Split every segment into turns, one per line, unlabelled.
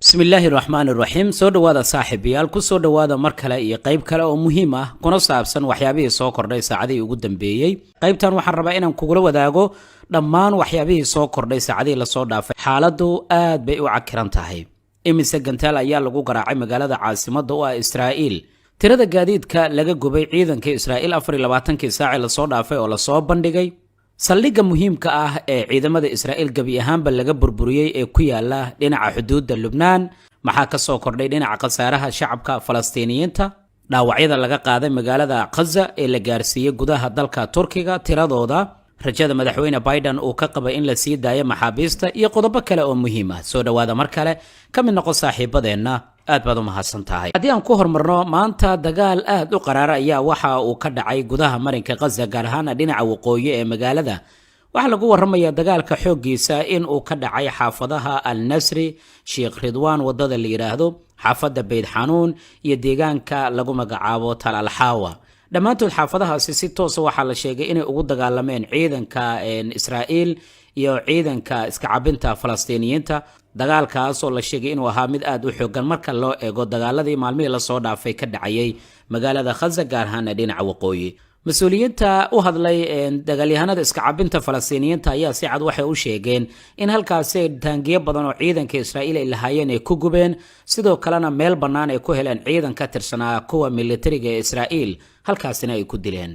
بسم الله الرحمن الرحيم soo dhawaada saaxiibayaal ku soo dhawaada mar kale iyo qayb kale oo muhiim ah kuna saabsan waxyaabihii soo kordhay saacadii ugu dambeeyay qaybtan waxaan rabaa inaan kugula wadaago dhammaan waxyaabihii soo kordhay saacadii la soo dhaafay xaaladdu aad bay u cakiran tahay imise gantaal ayaa lagu garaacay magaalada caasimadda oo ah Israa'iil tirada gaadiidka laga gubay ciidanka Israa'iil 24 saac la soo dhaafay oo la soo bandhigay saldhigga muhiimka ah ee ciidamada Israa'iil gabi ahaanba laga burburiyay ee ku yaala dhinaca xuduudda Lubnaan maxaa ka soo kordhay dhinaca qasaaraha shacabka Falastiiniyiinta dhaawacyada laga qaaday magaalada Gaza ee la gaarsiiyay gudaha dalka Turkiga tiradooda rajada madaxweyne Biden uu ka qabay in la sii daayo maxaabiista iyo qodobo kale oo muhiim ah soo dhawaada mar kale ka mid noqo saaxiibadeena aad baad u mahadsan tahay haddii aan ku hormarno maanta dagaal aad u qaraar ayaa waxa uu ka dhacay gudaha marinka Gaza gaar ahaan dhinaca waqooyi ee magaalada waxa lagu waramayaa dagaalka xoogiisa in uu ka dhacay xaafadaha Al-Nasri Sheikh Ridwan wadada la yiraahdo xaafada Beyd Xanuun iyo deegaanka lagu magacaabo Tal Al-Hawa dhammaantood xaafadahaasi si toos ah waxa la sheegay inay ugu dagaalameen ciidanka Israa'iil iyo ciidanka iska cabinta Falastiiniyiinta dagaalkaas oo la sheegay inuu ahaa mid aad u xoogan marka loo eego dagaaladii maalmihii la soo dhaafay ka dhacayay magaalada Gaza gaar ahaan dhinaca waqooyi mas'uuliyiinta u hadlay dagaalyahanada iska cabinta Falastiiniyiinta ayaa si cad waxay u sheegeen in halkaasi taangiyo badan oo ciidanka Israa'iil ay lahaayeen ay ku gubeen sidoo kalena meel bannaan ay ku heleen ciidan ka tirsanaa kuwa militariga ee Israa'iil halkaasina ay ku dileen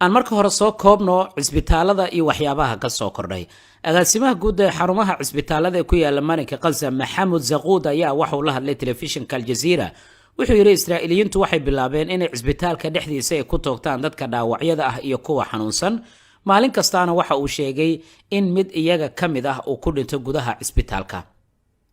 aan marka hore soo koobno cisbitaalada iyo waxyaabaha ka soo kordhay agaasimaha guud ee xarumaha cisbitaalada ee ku yaala marinka Gaza Maxamed Zaquud ayaa waxa uu la hadlay telefishinka Al Jazeera wuxuu yiri Israa'iiliyiintu waxay bilaabeen inay cisbitaalka dhexdiisa ay ku toogtaan dadka dhaawacyada ah iyo kuwa xanuunsan maalin kastaana waxa uu sheegay in mid iyaga ka mid ah uu ku dhinto gudaha cisbitaalka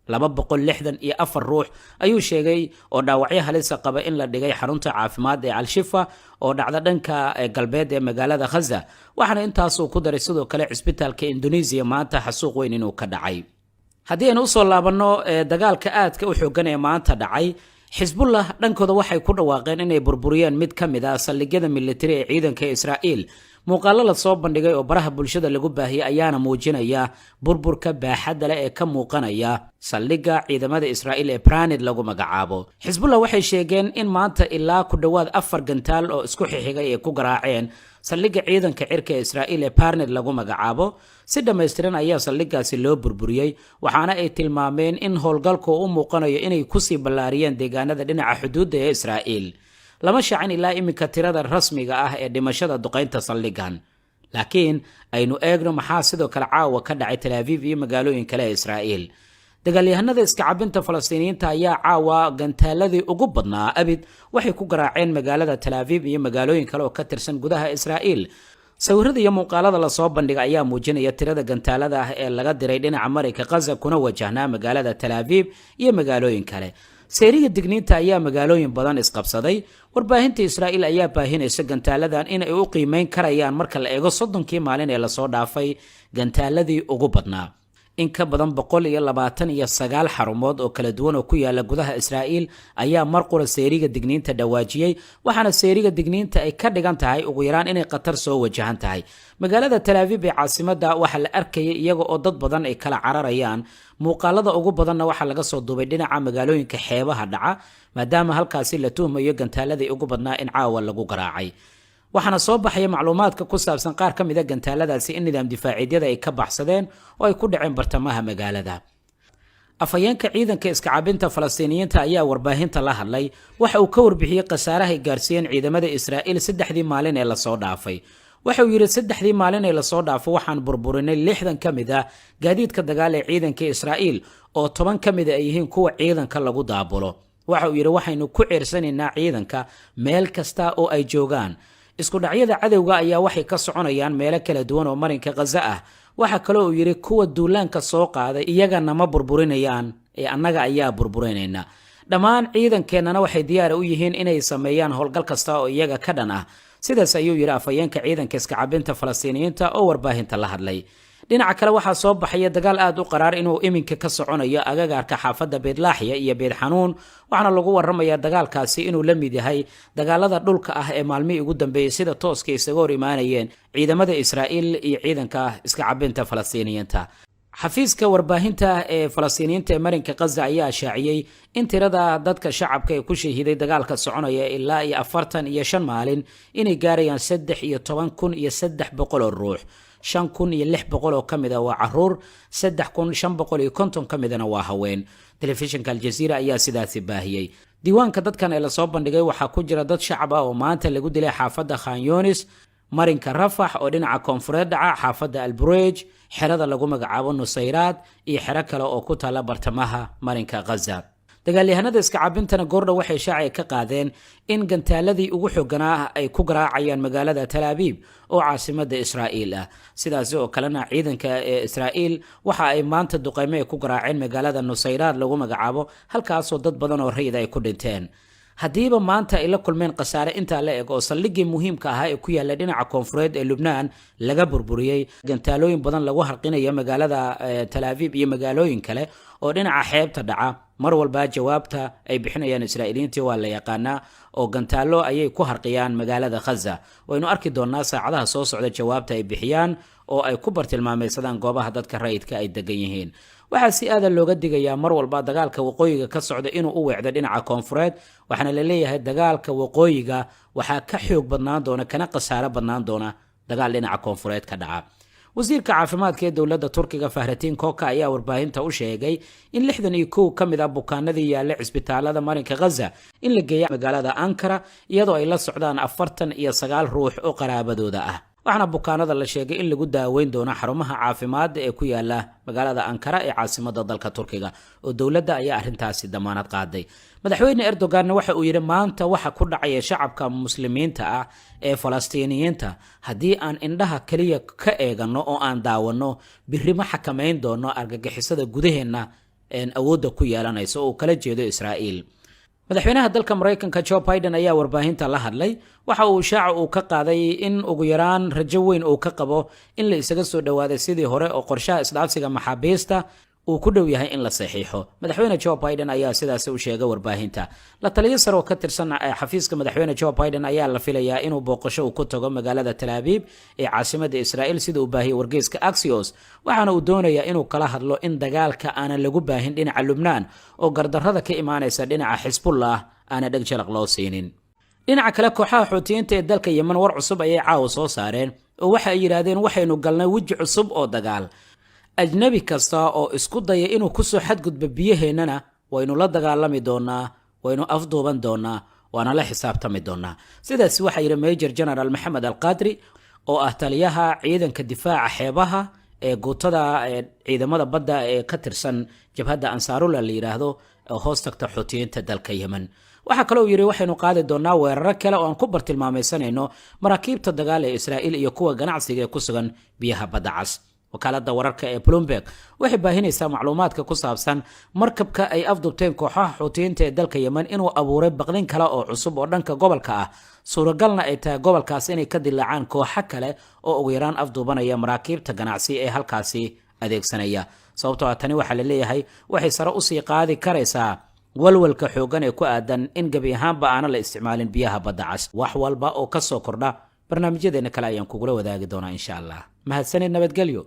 264 ruux ayuu sheegay oo dhaawacyo halis qaba in la dhigay xarunta caafimaad ee Al-Shifa oo dhacda dhanka galbeed ee magaalada Gaza waxaana intaas uu ku daray sidoo kale cisbitaalka Indonesia maanta xasuuq weyn inuu ka dhacay haddii aynu soo laabanno dagaalka aadka u xoogan ee maanta dhacay Xisbullah dhankooda waxay ku dhawaaqeen inay burburiyeen mid ka mid ah saldhigyada militari ee ciidanka Israa'iil muuqaalo la soo bandhigay oo baraha bulshada lagu baahiyay ayaana muujinaya burburka baaxadda leh ee ka muuqanaya saldhigga ciidamada Israa'iil ee Branid lagu magacaabo Xisbullah waxay sheegeen in maanta ilaa ku dhawaad 4 gantaal oo isku xigay ay ku garaaceen saldhigga ciidanka cirka ee Israa'iil ee Branid lagu magacaabo si dhameystiran ayaa saldhiggaasi loo burburiyay waxaana ay tilmaameen in howlgalku u muuqanayo inay ku sii ballaariyeen deegaanada dhinaca xuduudda ee Israa'iil lama shaacin ilaa iminka tirada rasmiga ah ee dhimashada duqeynta saldhiggan laakiin aynu eegno maxaa sidoo kale caawa ka dhacay Tel Aviv iyo magaalooyin kale ee Israa'iil dagaalyahanada iska cabinta Falastiiniyiinta ayaa caawa gantaaladii ugu badnaa abid waxay ku garaaceen magaalada Tel Aviv iyo magaalooyin kale oo ka tirsan gudaha Israa'iil sawirada iyo muuqaalada la soo bandhigay ayaa muujinaya tirada gantaalada ah ee laga diray dhinaca marinka Gaza kuna wajahnaa magaalada Tel Aviv iyo magaalooyin kale seeriga digniinta ayaa magaalooyin badan isqabsaday warbaahinta Israa'iil ayaa baahinaysa gantaaladan in ay u qiimeyn karayaan marka la eego 30kii maalin ee la soo dhaafay gantaaladii ugu badnaa in ka badan 129 xarumood oo kala duwan oo ku yaala gudaha Israa'iil ayaa mar qura seeriga digniinta dhawaajiyay waxaana seeriga digniinta ay ka dhigan tahay ugu yaraan inay qatar soo wajahan tahay magaalada Tel Aviv ee caasimadda waxa la arkayay iyaga oo dad badan ay kala cararayaan muuqaalada ugu badanna waxa laga soo duubay dhinaca magaalooyinka xeebaha dhaca maadaama halkaasi la tuhmayo gantaaladii ugu badnaa in caawa lagu garaacay waxaana soo baxaya macluumaadka ku saabsan qaar ka mid ah gantaaladaasi in nidaam difaaciyeed ay ka baxsadeen oo ay ku dhaceen bartamaha magaalada afayeenka ciidanka iska cabinta Falastiiniyiinta ayaa warbaahinta la hadlay waxa uu ka warbixiyay qasaaraha ay gaarsiiyeen ciidamada Israa'iil 3 maalin ee la soo dhaafay waxa uu yiri 3 maalin ee la soo dhaafay waxaan burburinay 60 ka mid ah gaadiidka dagaal ee ciidanka Israa'iil oo 10 ka mid ah yihiin kuwa ciidanka lagu daabulo waxa uu yiri waxaynu ku ciirsanaynaa ciidanka meel kasta oo ay joogaan isku dhacyada cadawga ayaa waxay ka soconayaan meelo kala duwan oo marinka Gaza ah waxa kale oo yiri kuwa duulaanka soo qaaday iyagana ma burburinayaan ee annaga ayaa burburinayna dhammaan ciidankeenana waxay diyaar u yihiin inay sameeyaan howlgal kasta oo iyaga ka dhan ah sidaas ayuu yiri afayeenka ciidanka iska cabinta Falastiiniyiinta oo warbaahinta la hadlay dhinaca kale waxaa soo baxaya dagaal aad u qaraar inuu iminka ka soconayo agagaarka xaafadda Beyd Laahiya iyo Beyd Xanuun waxaana lagu waramayaa dagaalkaasi inuu la mid yahay dagaalada dhulka ah ee maalmihii ugu dambeeyay sida tooska isaga hor imaanayeen ciidamada Israa'iil iyo ciidanka iska cabinta Falastiiniyiinta xafiiska warbaahinta ee Falastiiniyiinta ee marinka Gaza ayaa shaaciyay in tirada dadka shacabka ee ku shahiiday dagaalka soconaya ilaa 45 maalin inay gaarayaan 13,300 ruux. 5,600 oo kamid ah waa caruur, 3,550 kamidna waa haween. Telefishinka Al Jazeera ayaa sidaasi baahiyay. Diiwaanka dadkan ee la soo bandhigay waxaa ku jira dad shacab ah oo maanta lagu dilay xaafadda Khan Yunis, marinka Rafah oo dhinaca koonfureed dhaca, xaafadda Al Bureej, xerada lagu magacaabo Nusayraad iyo xero kale oo ku taala bartamaha marinka Gaza. dagaalyahanada iska caabintana goordhow waxay shaaci ka qaadeen in gantaaladii ugu xoogganaa ay ku garaacayaan magaalada Tel Aviv oo caasimadda Israa'iil ah. sidaas oo kalena ciidanka ee Israa'iil waxa ay maanta duqeymo ku garaaceen magaalada Nusayraad lagu magacaabo, halkaas oo dad badan oo rayid ay ku dhinteen. haddiiba maanta ay la kulmeen khasaare intaa la eg oo saldhiggii muhiimka ahaa ee ku yaala dhinaca koonfureed ee Lubnaan laga burburiyay, gantaalooyin badan lagu harqinayo magaalada Tel Aviv iyo magaalooyin kale oo dhinaca xeebta dhaca, mar walba jawaabta ay bixinayaan Israa'iiliyiintu waa la yaqaanaa oo gantaalo ayay ku harqiyaan magaalada Gaza. waynu arki doonaa saacadaha soo socda jawaabta ay bixiyaan oo ay ku bartilmaameysadaan goobaha dadka rayidka ay degan yihiin. waxaa si aad looga digayaa mar walba dagaalka waqooyiga ka socda inuu u weecdo dhinaca koonfureed, waxaana la leeyahay dagaalka waqooyiga waxaa ka xoog badnaan doona kana khasaare badnaan doona dagaal dhinaca koonfureed ka dhaca. wasiirka caafimaadka ee dowladda Turkiga Fahrettin Koca ayaa warbaahinta u sheegay in 61 kamid ah bukaanadii yaalla cisbitaalada marinka Gaza in la geeyo magaalada Ankara, iyadoo ay la socdaan 49 ruux oo qaraabadooda ah. waxaana bukaanada la sheegay in lagu daaweyn doono xarumaha caafimaad ee ku yaala magaalada Ankara ee caasimadda dalka Turkiga, oo dowladda ayaa arrintaasi damaanad qaaday. madaxweyne Erdogan waxa uu yiri maanta waxa ku dhacaya shacabka muslimiinta ah ee Falastiiniyiinta haddii aan indhaha kaliya ka eegano oo aan daawano, birri ma xakameyn doono argagixisada gudaheena awoodda ku yeelanaysa oo kala jeedo Israa'iil. madaxweynaha dalka Mareykanka Joe Biden ayaa warbaahinta la hadlay, waxa uu shaaca uu ka qaaday in ugu yaraan rajo weyn uu ka qabo in la isaga soo dhawaaday sidii hore oo qorshaha isdhaafsiga maxaabiista uu ku dhow yahay in la saxiixo. madaxweyne Joe Biden ayaa sidaas u sheegay warbaahinta. la taliye sare oo ka tirsan xafiiska madaxweyne Joe Biden ayaa la filayaa inuu booqasho ku tago magaalada Tel Aviv ee caasimadda Israa'iil sida uu baahiyay wargeyska Axios, waxaana uu doonayaa inuu kala hadlo in dagaalka aan lagu baahin dhinaca Lubnaan oo gardarrada ka imaanaysa dhinaca Xisbullah aan dhag jalaq loo siinin. dhinaca kale, kooxaha Xuutiyiinta ee dalka Yemen war cusub ayay caawa soo saareen oo waxa ay yiraahdeen waxaynu galnay weji cusub oo dagaal. ajnabi kasta oo isku daya inuu ku soo xadgudbo biyaheennana waynu la dagaalami doonaa, waynu afduuban doonaa, waana la xisaabtami doonaa. sidaas waxa yiri Major General Mohammed Al-Qadri oo ah taliyaha ciidanka difaaca xeebaha ee guutada ciidamada badda ee ka tirsan jabhadda Ansarullah la yiraahdo oo hoos tagta Xuutiyiinta dalka Yemen. waxa kale oo yiri waxaynu qaadi doonaa weeraro kale oo aan ku bartilmaamaysanayno maraakiibta dagaal ee Israa'iil iyo kuwa ganacsiga ee ku sugan biyaha badda cas. wakaaladda wararka ee Bloomberg waxay baahinaysaa macluumaadka ku saabsan markabka ay afdubteen kooxaha Xuutiyiinta ee dalka Yemen inuu abuuray baqdin kale oo cusub oo dhanka gobolka ah, suuragalna ay tahay gobolkaas inay ka dilaacaan kooxo kale oo ugu yaraan afduubanaya maraakiibta ganacsi ee halkaasi adeegsanaya. sababtoo ah tani waxaa la leeyahay waxay sare u sii qaadi karaysaa walwalka xoogan ee ku aadan in gabi ahaanba aana la isticmaalin biyaha badda cas. wax walba oo ka soo kordha barnaamijyadeena kale ayaan kugula wadaagi doonaa insha Allah. mahadsanid, nabadgelyo.